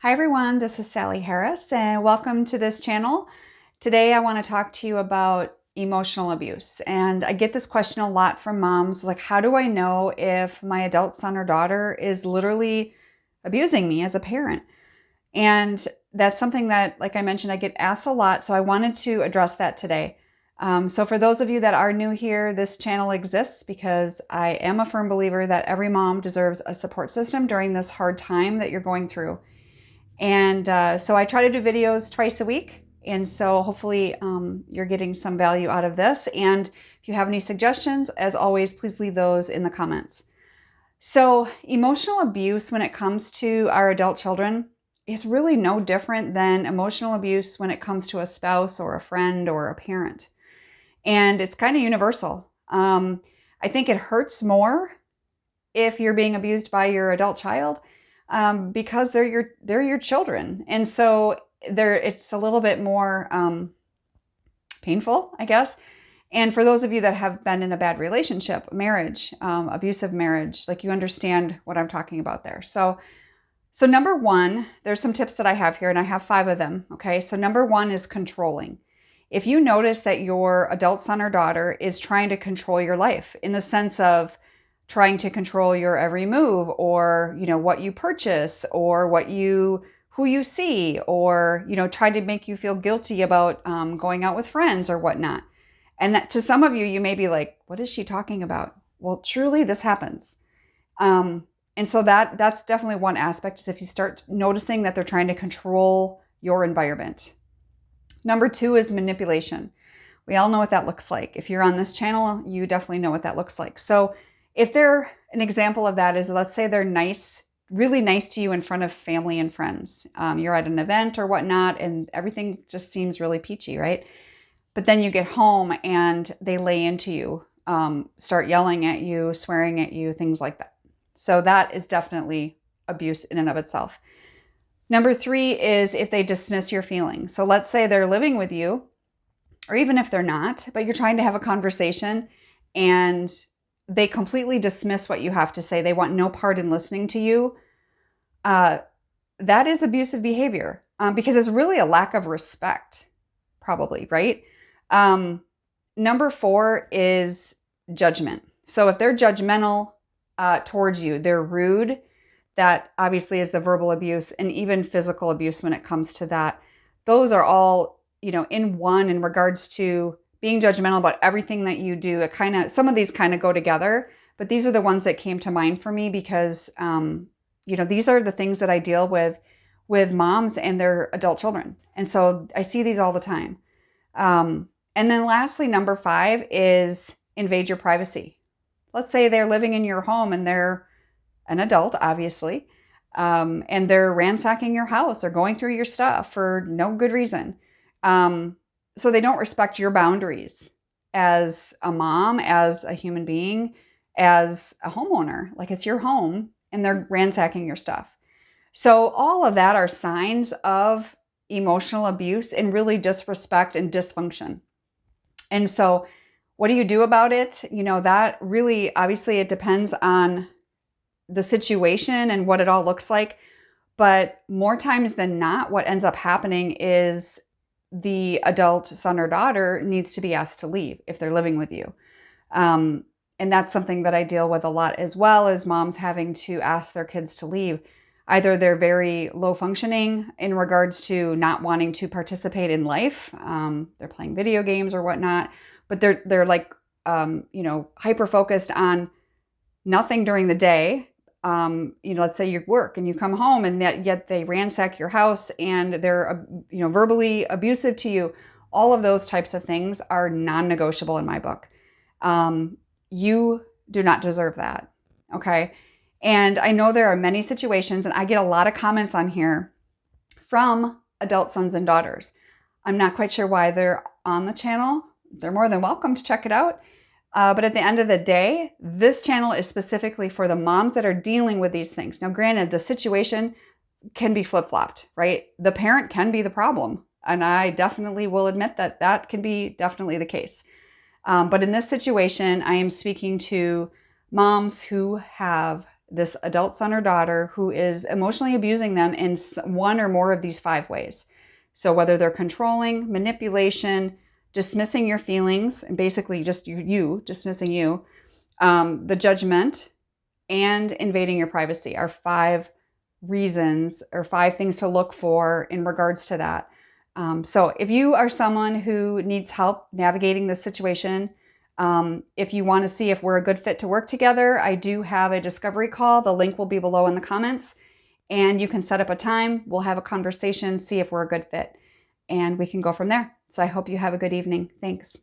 Hi everyone, this is Sally Harris and welcome to this channel. Today I want to talk to you about emotional abuse. And I get this question a lot from moms, like how do I know if my adult son or daughter is literally abusing me as a parent? And that's something that, like I mentioned, I get asked a lot, so I wanted to address that today. So for those of you that are new here, this channel exists because I am a firm believer that every mom deserves a support system during this hard time that you're going through. And so I try to do videos twice a week. And so hopefully you're getting some value out of this. And if you have any suggestions, as always, please leave those in the comments. So emotional abuse when it comes to our adult children is really no different than emotional abuse when it comes to a spouse or a friend or a parent. And it's kind of universal. I think it hurts more if you're being abused by your adult child because they're your children, and so it's a little bit more painful, I guess. And for those of you that have been in a bad relationship, marriage, abusive marriage, like you understand what I'm talking about there. So number one, there's some tips that I have here, and I have 5 of them. Okay, so number one is controlling. If you notice that your adult son or daughter is trying to control your life in the sense of trying to control your every move, or what you purchase, or who you see, or try to make you feel guilty about going out with friends or whatnot. And that, to some of you, you may be like, what is she talking about? Well, truly, this happens. And so that's definitely one aspect, is if you start noticing that they're trying to control your environment. Number 2 is manipulation. We all know what that looks like. If you're on this channel, you definitely know what that looks like. So if an example of that is, let's say they're nice, really nice to you in front of family and friends. You're at an event or whatnot, and everything just seems really peachy, right? But then you get home and they lay into you, start yelling at you, swearing at you, things like that. So that is definitely abuse in and of itself. Number 3 is if they dismiss your feelings. So let's say they're living with you, or even if they're not, but you're trying to have a conversation and they completely dismiss what you have to say. They want no part in listening to you. That is abusive behavior because it's really a lack of respect, probably, right? Number 4 is judgment. So if they're judgmental towards you, they're rude. That obviously is the verbal abuse, and even physical abuse when it comes to that. Those are all, in one, in regards to being judgmental about everything that you do. Some of these kind of go together, but these are the ones that came to mind for me because, these are the things that I deal with moms and their adult children. And so I see these all the time. And then lastly, number 5 is invade your privacy. Let's say they're living in your home and they're an adult, obviously, and they're ransacking your house or going through your stuff for no good reason. So they don't respect your boundaries as a mom, as a human being, as a homeowner. Like, it's your home and they're ransacking your stuff. So all of that are signs of emotional abuse and really disrespect and dysfunction. And so what do you do about it? That really, obviously, it depends on the situation and what it all looks like. But more times than not, what ends up happening is the adult son or daughter needs to be asked to leave if they're living with you. And that's something that I deal with a lot, as well as moms having to ask their kids to leave. Either they're very low functioning in regards to not wanting to participate in life. They're playing video games or whatnot, but they're like, hyper focused on nothing during the day. Let's say you work and you come home and yet they ransack your house and they're, verbally abusive to you. All of those types of things are non-negotiable in my book. You do not deserve that. Okay. And I know there are many situations, and I get a lot of comments on here from adult sons and daughters. I'm not quite sure why they're on the channel. They're more than welcome to check it out. But at the end of the day, this channel is specifically for the moms that are dealing with these things. Now, granted, the situation can be flip-flopped, right? The parent can be the problem. And I definitely will admit that that can be definitely the case. But in this situation, I am speaking to moms who have this adult son or daughter who is emotionally abusing them in one or more of these 5 ways. So whether they're controlling, manipulation, dismissing your feelings, and basically just you dismissing you, the judgment, and invading your privacy are 5 reasons or 5 things to look for in regards to that. So if you are someone who needs help navigating this situation, if you want to see if we're a good fit to work together, I do have a discovery call. The link will be below in the comments, and you can set up a time. We'll have a conversation, see if we're a good fit, and we can go from there. So I hope you have a good evening. Thanks.